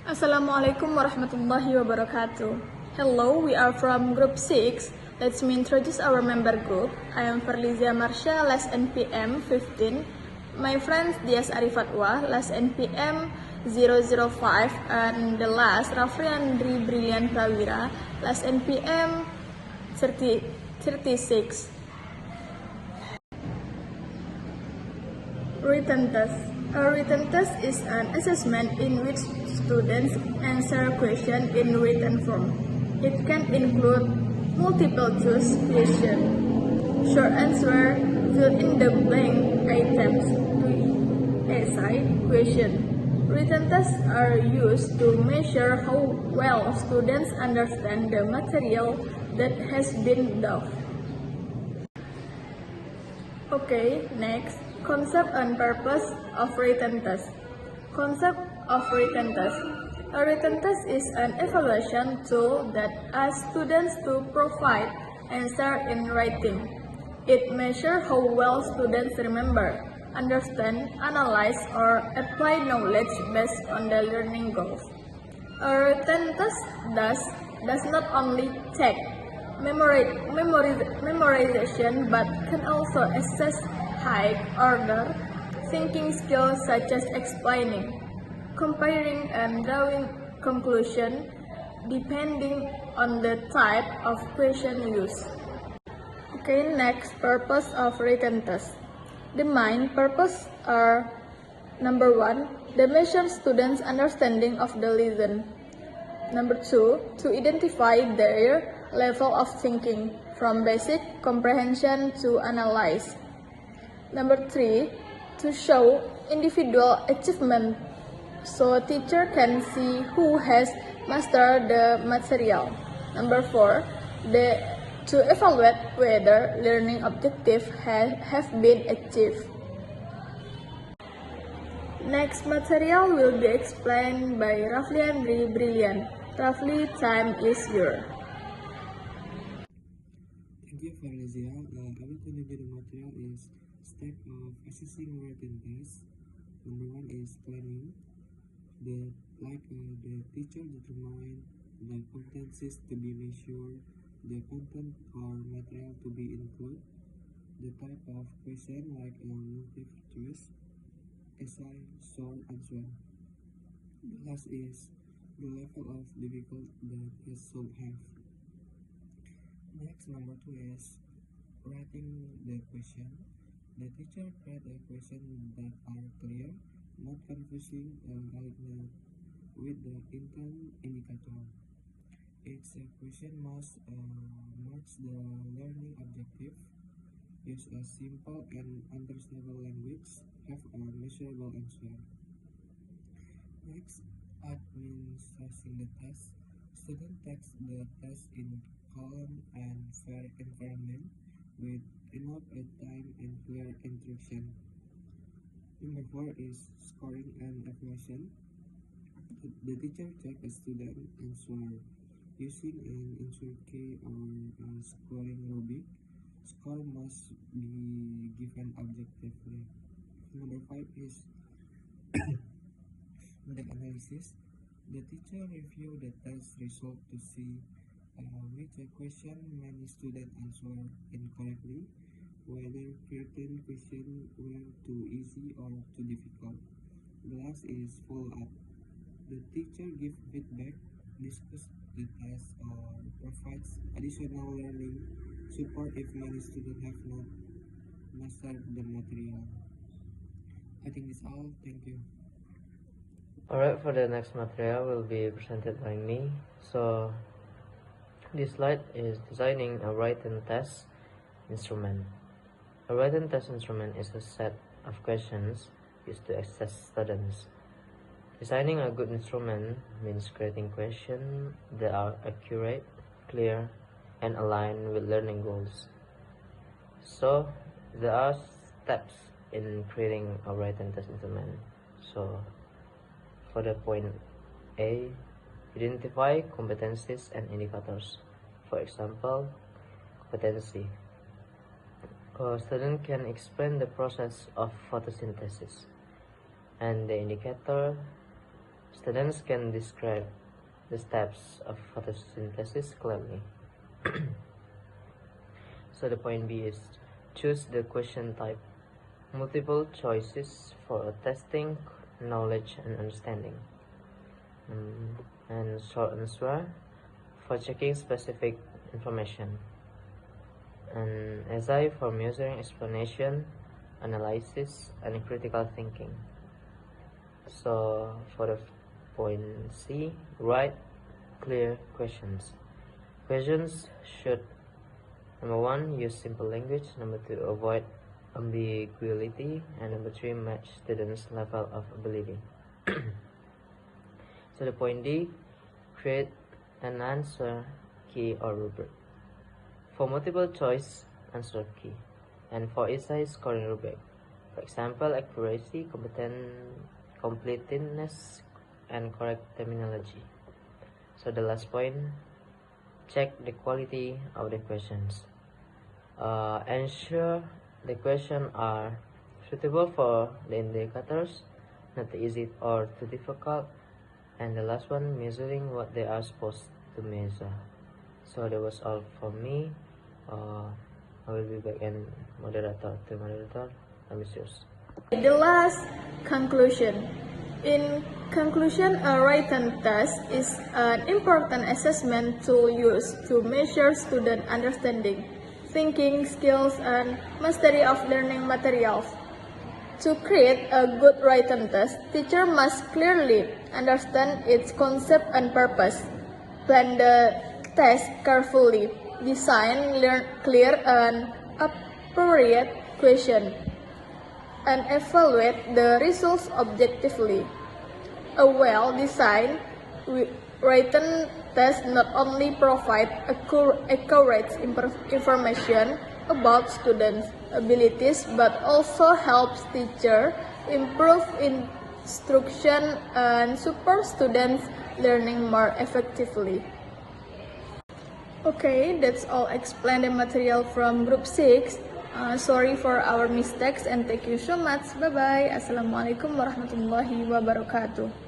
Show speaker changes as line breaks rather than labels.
Assalamualaikum warahmatullahi wabarakatuh. Hello, we are from Group 6. Let me introduce our member group. I am Ferlizia Marsha, last NPM 15. My friends Dias Arifatwa, last NPM 005. And the last, Rafriandri Brilliant Prawira, last NPM 36. Written test. A written test is an assessment in which students answer questions in written form. It can include multiple choice question, short answer, fill in the blank items to essay question. Written tests are used to measure how well students understand the material that has been taught. Okay, next, concept and purpose of written test. Concept of written test. A written test is an evaluation tool that asks students to provide answer in writing. It measures how well students remember, understand, analyze, or apply knowledge based on their learning goals. A written test does not only check memorization but can also assess high order thinking skills such as explaining, comparing, and drawing conclusion depending on the type of question used. Okay, next, purpose of written test. The main purpose are: number 1, they measure students' understanding of the lesson. Number 2, to identify their level of thinking from basic comprehension to analyze. Number 3, to show individual achievement so a teacher can see who has mastered the material. Number 4, to evaluate whether learning objectives have been achieved. Next material will be explained by Rafliandri Brilliant. Rafli, time is yours.
Thank you, Ferlizia. I will tell you the material is step of assessing written tests. Number 1 is planning. The teacher determine the competencies to be measured, the content or material to be included, the type of question like multiple choice, essay, short answer. The last is the level of difficulty the test should have. Next, number 2 is writing the question. The teacher write a question that are clear, not confusing, with the intent indicator. Each question must match the learning objective, use a simple and understandable language, have a measurable answer. Next, administering the test. Student takes the test in calm and fair environment with enough time and clear instruction. Number 4 is scoring and evaluation. The teacher checks a student answer using an answer key or a scoring rubric. Score must be given objectively. Number 5 is the analysis. The teacher review the test result to see which question many students answer incorrectly, whether certain questions were too easy or too difficult. The last is follow-up. The teacher gives feedback, discuss the test, or provides additional learning support if many students have not mastered the material. I think that's all. Thank you.
Alright, for the next material will be presented by me. So this slide is designing a written test instrument. A written test instrument is a set of questions used to assess students. Designing a good instrument means creating questions that are accurate, clear, and aligned with learning goals. So there are steps in creating a written test instrument. So for the point A, identify competencies and indicators. For example, competency. A student can explain the process of photosynthesis, and the indicator, Students can describe the steps of photosynthesis clearly. So the point B is choose the question type. Multiple choices for testing knowledge and understanding. And short answer for checking specific information. And essay for measuring explanation, analysis, and critical thinking. So for the point C, write clear questions. Questions should, number 1, use simple language, number 2, avoid ambiguity, and number 3, match students' level of ability. So the point D, create an answer key or rubric. For multiple choice, answer key, and for essay, scoring rubric. For example, accuracy, completeness, and correct terminology. So the last point, check the quality of the questions. Ensure the questions are suitable for the indicators, not easy or too difficult. And the last one, measuring what they are supposed to measure. So that was all from me. I will be back in moderator. I miss yours.
The last conclusion. In conclusion, a written test is an important assessment tool used to measure student understanding, thinking skills, and mastery of learning materials. To create a good written test, teacher must clearly understand its concept and purpose, plan the test carefully, design clear and appropriate questions, and evaluate the results objectively. A well-designed written test not only provides accurate information about students' abilities but also helps teachers improve instruction and support students learning more effectively. Okay, that's all. Explain the material from group 6. Sorry for our mistakes and thank you so much. Bye bye. Assalamualaikum warahmatullahi wabarakatuh.